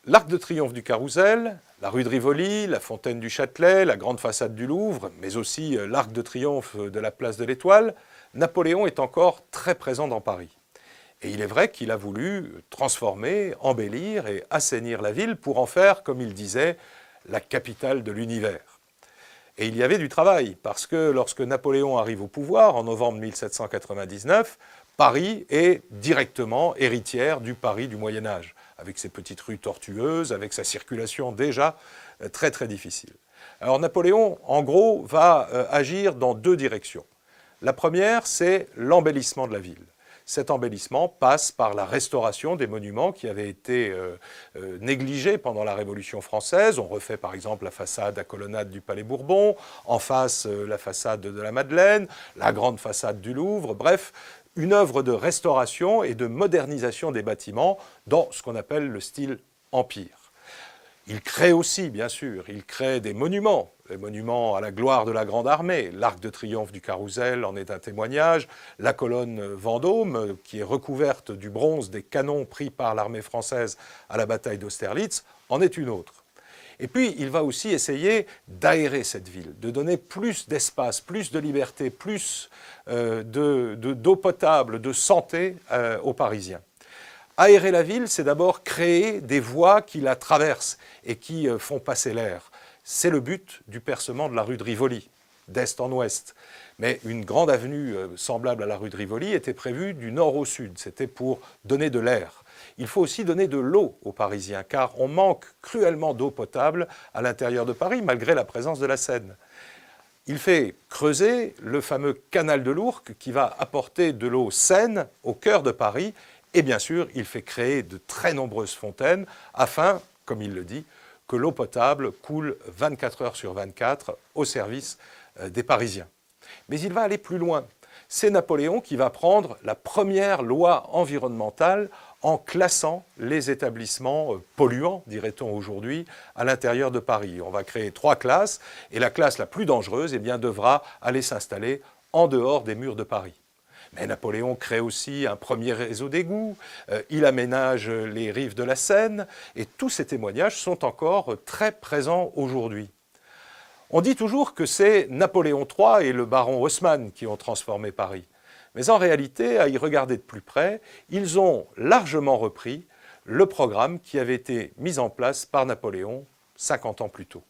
L'Arc de Triomphe du Carrousel, la rue de Rivoli, la fontaine du Châtelet, la grande façade du Louvre, mais aussi l'Arc de Triomphe de la place de l'Étoile, Napoléon est encore très présent dans Paris. Et il est vrai qu'il a voulu transformer, embellir et assainir la ville pour en faire, comme il disait, la capitale de l'univers. Et il y avait du travail, parce que lorsque Napoléon arrive au pouvoir, en novembre 1799, Paris est directement héritière du Paris du Moyen-Âge, avec ses petites rues tortueuses, avec sa circulation déjà très très difficile. Alors Napoléon, en gros, va agir dans deux directions. La première, c'est l'embellissement de la ville. Cet embellissement passe par la restauration des monuments qui avaient été négligés pendant la Révolution française. On refait par exemple la façade à colonnade du Palais Bourbon, en face la façade de la Madeleine, la grande façade du Louvre, bref, une œuvre de restauration et de modernisation des bâtiments dans ce qu'on appelle le style empire. Il crée aussi, bien sûr, il crée des monuments, les monuments à la gloire de la Grande Armée. L'Arc de Triomphe du Carrousel en est un témoignage. La colonne Vendôme, qui est recouverte du bronze des canons pris par l'armée française à la bataille d'Austerlitz, en est une autre. Et puis, il va aussi essayer d'aérer cette ville, de donner plus d'espace, plus de liberté, plus d'eau potable, de santé aux Parisiens. Aérer la ville, c'est d'abord créer des voies qui la traversent et qui font passer l'air. C'est le but du percement de la rue de Rivoli, d'est en ouest. Mais une grande avenue semblable à la rue de Rivoli était prévue du nord au sud. C'était pour donner de l'air. Il faut aussi donner de l'eau aux Parisiens, car on manque cruellement d'eau potable à l'intérieur de Paris, malgré la présence de la Seine. Il fait creuser le fameux canal de l'Ourcq qui va apporter de l'eau saine au cœur de Paris. Et bien sûr, il fait créer de très nombreuses fontaines afin, comme il le dit, que l'eau potable coule 24 heures sur 24 au service des Parisiens. Mais il va aller plus loin. C'est Napoléon qui va prendre la première loi environnementale en classant les établissements polluants, dirait-on aujourd'hui, à l'intérieur de Paris. On va créer 3 classes, et la classe la plus dangereuse devra aller s'installer en dehors des murs de Paris. Mais Napoléon crée aussi un premier réseau d'égouts, il aménage les rives de la Seine, et tous ces témoignages sont encore très présents aujourd'hui. On dit toujours que c'est Napoléon III et le baron Haussmann qui ont transformé Paris. Mais en réalité, à y regarder de plus près, ils ont largement repris le programme qui avait été mis en place par Napoléon 50 ans plus tôt.